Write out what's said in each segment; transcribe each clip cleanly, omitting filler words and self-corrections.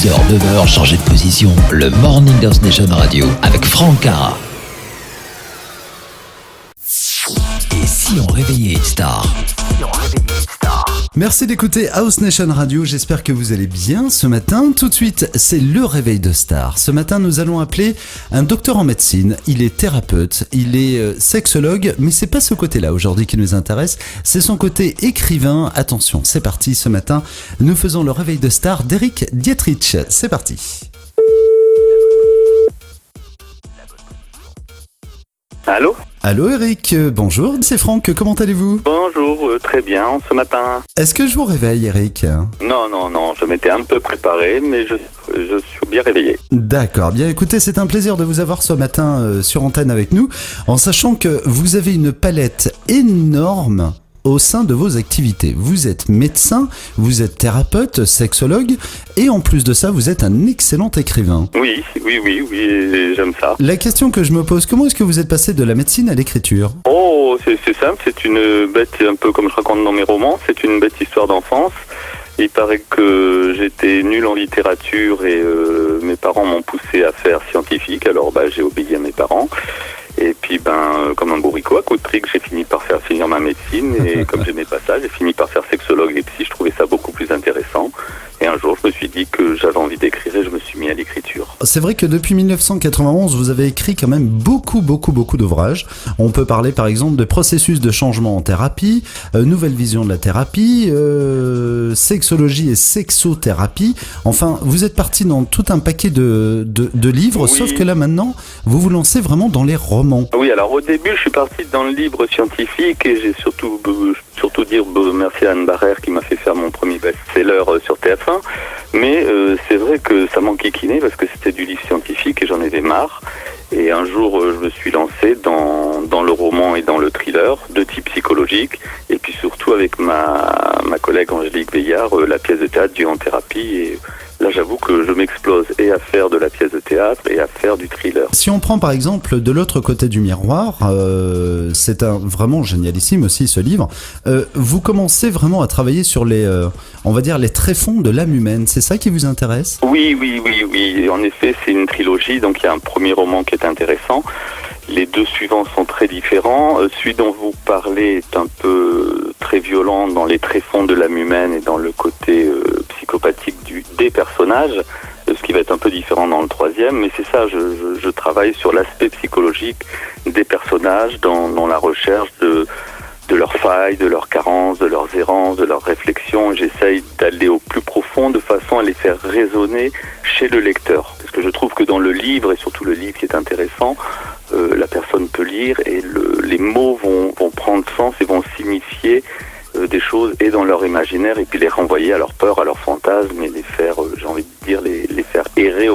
6h, 9h, changez de position. Le Morning Dance Nation Radio avec Franck Cara. Et si on réveillait une star? Merci d'écouter House Nation Radio, j'espère que vous allez bien ce matin. Tout de suite, c'est le réveil de star. Ce matin, nous allons appeler un docteur en médecine. Il est thérapeute, il est sexologue, mais c'est pas ce côté-là aujourd'hui qui nous intéresse, c'est son côté écrivain. Attention, c'est parti ce matin. Nous faisons le réveil de star d'Eric Dietrich. C'est parti. Allô ? Allô Eric, bonjour, c'est Franck, comment allez-vous ? Bonjour, très bien, ce matin. Est-ce que je vous réveille Eric ? Non, je m'étais un peu préparé, mais je suis bien réveillé. D'accord, bien écoutez, c'est un plaisir de vous avoir ce matin sur antenne avec nous, en sachant que vous avez une palette énorme au sein de vos activités. Vous êtes médecin, vous êtes thérapeute, sexologue, et en plus de ça, vous êtes un excellent écrivain. Oui, j'aime ça. La question que je me pose, comment est-ce que vous êtes passé de la médecine à l'écriture ? Oh, c'est simple, c'est une bête, un peu comme je raconte dans mes romans, c'est une bête histoire d'enfance. Il paraît que j'étais nul en littérature et mes parents m'ont poussé à faire scientifique, alors j'ai obéi à mes parents. Et puis, comme un bourricot, à coup de trick, j'ai fini par faire finir ma médecine. Et comme j'aimais pas ça, j'ai fini par faire sexologue et psy. Je trouvais ça beaucoup plus intéressant. Et un jour, je me suis dit que j'avais envie d'écrire et je me suis mis à l'écriture. C'est vrai que depuis 1991, vous avez écrit quand même beaucoup d'ouvrages. On peut parler par exemple de processus de changement en thérapie, nouvelle vision de la thérapie, sexologie et sexothérapie. Enfin, vous êtes parti dans tout un paquet de livres, oui. Sauf que là maintenant, vous vous lancez vraiment dans les romans. Oui, alors au début, je suis parti dans le livre scientifique et j'ai surtout dire merci à Anne Barrère qui m'a fait faire mon premier best-seller sur TF1. Mais c'est vrai que ça m'enquiquinait parce que c'était du livre scientifique et j'en avais marre. Et un jour, je me suis lancé dans le roman et dans le thriller de type psychologique. Et puis surtout avec ma collègue Angélique Veillard, la pièce de théâtre Dieu en thérapie. Et là, j'avoue que je m'explose et à faire de la pièce de théâtre et à faire du thriller. Si on prend par exemple de l'autre côté du miroir, c'est vraiment génialissime aussi ce livre. Vous commencez vraiment à travailler sur on va dire les tréfonds de l'âme humaine. C'est ça qui vous intéresse ? Oui. En effet, c'est une trilogie. Donc il y a un premier roman qui est intéressant. Les deux suivants sont très différents. Celui dont vous parlez est un peu très violent dans les tréfonds de l'âme humaine et dans le côté psychopathique des personnages, ce qui va être un peu différent dans le troisième. Mais c'est ça, je travaille sur l'aspect psychologique des personnages dans la recherche de leurs failles, de leurs carences, de leurs errances, de leurs réflexions. J'essaye d'aller au plus profond de façon à les faire résonner chez le lecteur. Parce que je trouve que dans le livre, et surtout le livre qui est intéressant, la personne peut lire et les mots vont prendre sens et vont signifier des choses et dans leur imaginaire et puis les renvoyer à leur peur, à leurs fantasmes et les faire, j'ai envie de dire, les faire errer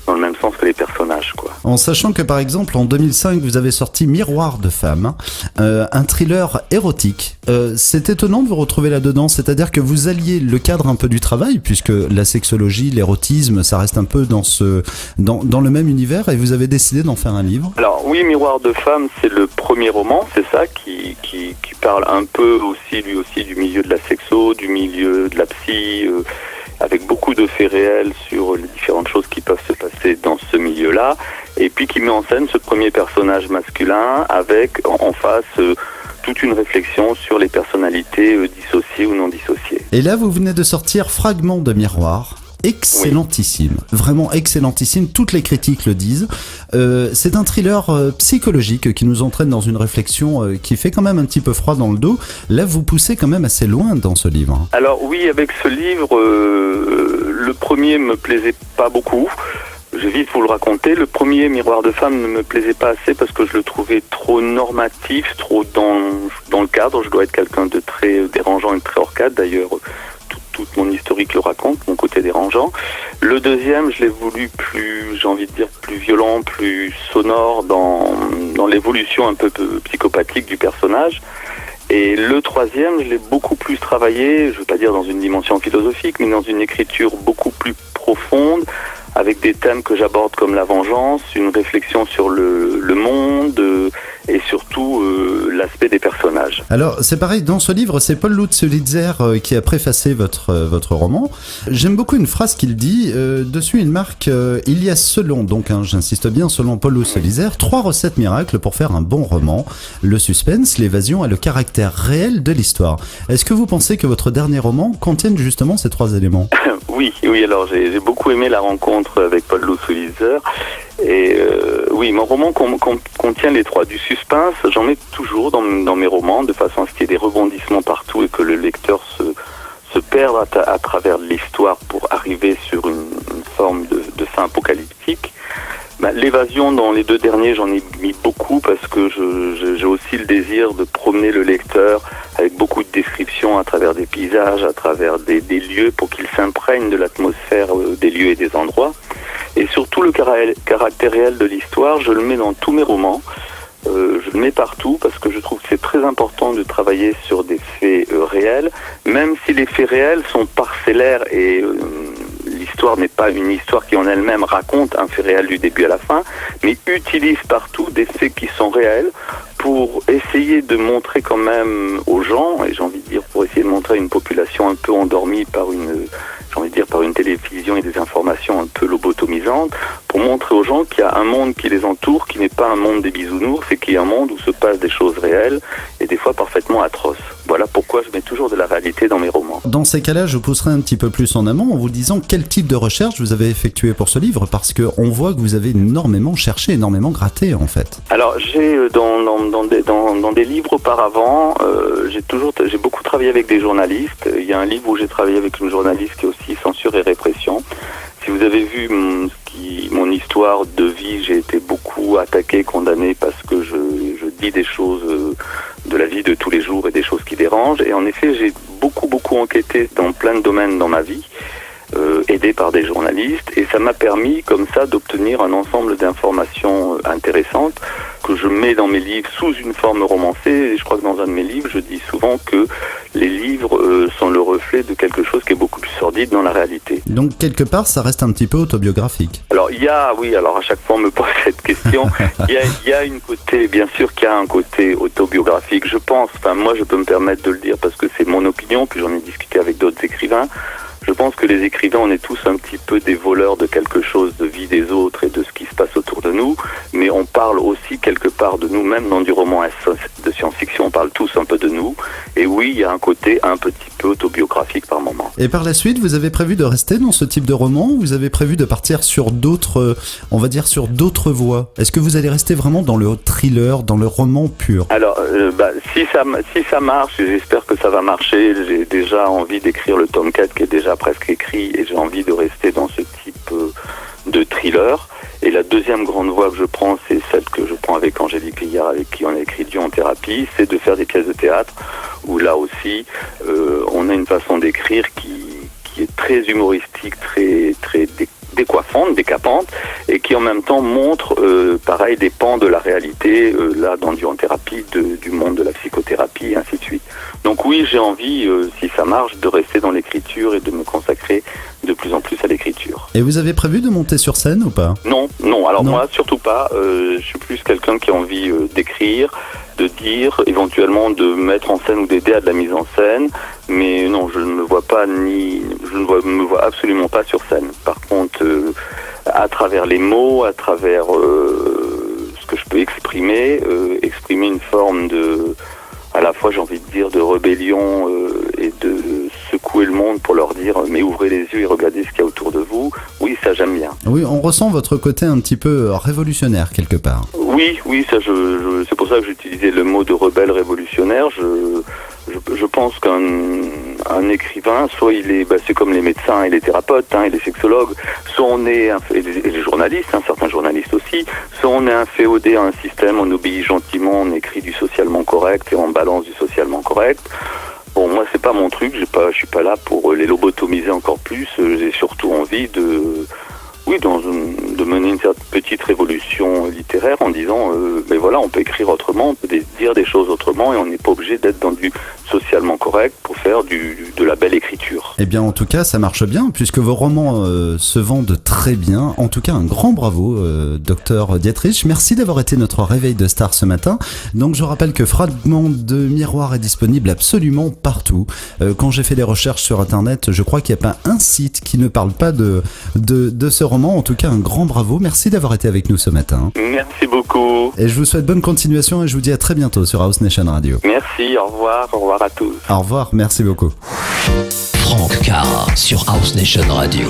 dans le même sens que les personnages, quoi. En sachant que par exemple en 2005 vous avez sorti Miroir de femme, un thriller érotique. C'est étonnant de vous retrouver là-dedans, c'est-à-dire que vous alliez le cadre un peu du travail puisque la sexologie, l'érotisme, ça reste un peu dans le même univers et vous avez décidé d'en faire un livre. Alors oui, Miroir de femme, c'est le premier roman, c'est ça qui parle un peu aussi lui aussi du milieu de la sexo, du milieu de la psy. Avec beaucoup de faits réels sur les différentes choses qui peuvent se passer dans ce milieu-là, et puis qui met en scène ce premier personnage masculin avec en face toute une réflexion sur les personnalités dissociées ou non dissociées. Et là, vous venez de sortir Fragment de Miroir. Excellentissime, oui. Vraiment excellentissime, toutes les critiques le disent. C'est un thriller psychologique qui nous entraîne dans une réflexion qui fait quand même un petit peu froid dans le dos. Là, vous poussez quand même assez loin dans ce livre. Alors oui, avec ce livre, le premier me plaisait pas beaucoup. Je vais vite vous le raconter. Le premier, Miroir de femme, ne me plaisait pas assez parce que je le trouvais trop normatif, trop dans le cadre. Je dois être quelqu'un de très dérangeant et de très hors cadre. D'ailleurs, tout mon historique le raconte, mon côté dérangeant. Le deuxième, je l'ai voulu plus, j'ai envie de dire, plus violent, plus sonore dans l'évolution un peu psychopathique du personnage. Et le troisième, je l'ai beaucoup plus travaillé, je ne veux pas dire dans une dimension philosophique, mais dans une écriture beaucoup plus profonde, avec des thèmes que j'aborde comme la vengeance, une réflexion sur le monde, et surtout l'aspect des personnages. Alors, c'est pareil, dans ce livre, c'est Paul Lutz-Litzer qui a préfacé votre roman. J'aime beaucoup une phrase qu'il dit. Dessus, il marque il y a selon, donc j'insiste bien, selon Paul Lutz-Litzer, 3 recettes miracles pour faire un bon roman. Le suspense, l'évasion et le caractère réel de l'histoire. Est-ce que vous pensez que votre dernier roman contienne justement ces 3 éléments ? Oui, alors j'ai beaucoup aimé la rencontre avec Paul Lutz-Litzer. Et oui, mon roman contient les 3. Du suspense, j'en mets toujours dans mes romans, de façon à ce qu'il y ait des rebondissements partout et que le lecteur se perde à travers l'histoire pour arriver sur une forme de fin apocalyptique. L'évasion, dans les 2 derniers, j'en ai mis beaucoup parce que j'ai aussi le désir de promener le lecteur avec beaucoup de descriptions à travers des paysages, à travers des lieux, pour qu'il s'imprègne de l'atmosphère des lieux et des endroits. Et surtout le caractère réel de l'histoire, je le mets dans tous mes romans. Je le mets partout parce que je trouve que c'est très important de travailler sur des faits réels, même si les faits réels sont parcellaires et l'histoire n'est pas une histoire qui en elle-même raconte un fait réel du début à la fin, mais utilise partout des faits qui sont réels pour essayer de montrer quand même aux gens, et j'ai envie de dire pour essayer de montrer à une population un peu endormie par une télévision et des informations un peu lobotomisantes, pour montrer aux gens qu'il y a un monde qui les entoure, qui n'est pas un monde des bisounours, c'est qu'il y a un monde où se passent des choses réelles et des fois parfaitement atroces. Voilà pourquoi je mets toujours de la réalité dans mes romans. Dans ces cas-là, je pousserai un petit peu plus en amont en vous disant quel type de recherche vous avez effectué pour ce livre, parce qu'on voit que vous avez énormément cherché, énormément gratté en fait. Alors j'ai dans des livres auparavant, j'ai beaucoup travaillé avec des journalistes. Il y a un livre où j'ai travaillé avec une journaliste qui est aussi Censure et répression. Si vous avez vu mon histoire de vie, j'ai été beaucoup attaqué, condamné parce que je dis des choses de la vie de tous les jours et des choses qui dérangent. Et en effet, j'ai beaucoup enquêté dans plein de domaines dans ma vie, aidé par des journalistes, et ça m'a permis comme ça d'obtenir un ensemble d'informations intéressantes que je mets dans mes livres sous une forme romancée. Et je crois que dans un de mes livres, je dis souvent que les livres sont le reflet de quelque chose qui est beaucoup plus sordide dans la réalité. Donc quelque part, ça reste un petit peu autobiographique. Alors alors à chaque fois on me pose cette question. Il y a une côté, bien sûr qu'il y a un côté autobiographique, je pense. Enfin, moi je peux me permettre de le dire parce que c'est mon opinion, puis j'en ai discuté avec d'autres écrivains. Je pense que les écrivains, on est tous un petit peu des voleurs de quelque chose, de vie des autres et de ce qui se passe autour de nous, mais on parle aussi quelque part de nous-mêmes dans du roman de science-fiction, on parle tous un peu de nous, et oui, il y a un côté un petit peu autobiographique par moment. Et par la suite, vous avez prévu de rester dans ce type de roman, ou vous avez prévu de partir sur d'autres, on va dire sur d'autres voies ? Est-ce que vous allez rester vraiment dans le thriller, dans le roman pur ? Alors, si ça marche, et j'espère que ça va marcher, j'ai déjà envie d'écrire le tome 4 qui est déjà presque écrit, et j'ai envie de rester dans ce type de thriller. Et la deuxième grande voie que je prends, c'est celle que je prends avec Angélique Liard, avec qui on a écrit Dieu en thérapie, c'est de faire des pièces de théâtre, où là aussi, on a une façon d'écrire qui est très humoristique, très décoiffante, décapante, et qui en même temps montre, pareil, des pans de la réalité, là, dans Dieu en thérapie, du monde de la psychothérapie, et ainsi de suite. Donc oui, j'ai envie, si ça marche, de rester dans l'écriture et de me consacrer de plus en plus à l'écriture. Et vous avez prévu de monter sur scène ou pas ? Non. Alors non. Moi, surtout pas. Je suis plus quelqu'un qui a envie d'écrire, de dire, éventuellement de mettre en scène ou d'aider à de la mise en scène. Mais non, je ne me vois pas me vois absolument pas sur scène. Par contre, à travers les mots, à travers ce que je peux exprimer une forme de, à la fois j'ai envie de dire de rébellion et de secouer le monde pour leur dire mais ouvrez les yeux et regardez ce qu'il y a autour de vous. Oui, ça j'aime bien. Oui, on ressent votre côté un petit peu révolutionnaire quelque part. Oui, ça c'est pour ça que j'ai utilisé le mot de rebelle révolutionnaire. Je pense qu'un écrivain, soit il est, c'est comme les médecins et les thérapeutes et les sexologues, soit on est et les journalistes, certains journalistes aussi, soit on est inféodé à un système, on obéit gentiment, on écrit du socialement correct et on balance du socialement correct. Bon, moi c'est pas mon truc, je suis pas là pour les lobotomiser encore plus. J'ai surtout envie de mener une petite révolution littéraire en disant mais voilà, on peut écrire autrement, on peut dire des choses autrement et on n'est pas obligé d'être dans du socialement correct pour faire de la belle écriture. Eh bien, en tout cas, ça marche bien, puisque vos romans se vendent très bien. En tout cas, un grand bravo, Dr Dietrich. Merci d'avoir été notre réveil de star ce matin. Donc, je rappelle que Fragment de Miroir est disponible absolument partout. Quand j'ai fait des recherches sur Internet, je crois qu'il n'y a pas un site qui ne parle pas de ce roman. En tout cas, un grand bravo. Merci d'avoir été avec nous ce matin. Merci beaucoup. Et je vous souhaite bonne continuation et je vous dis à très bientôt sur House Nation Radio. Merci, au revoir à tous. Au revoir, merci beaucoup. Franck Cara sur House Nation Radio.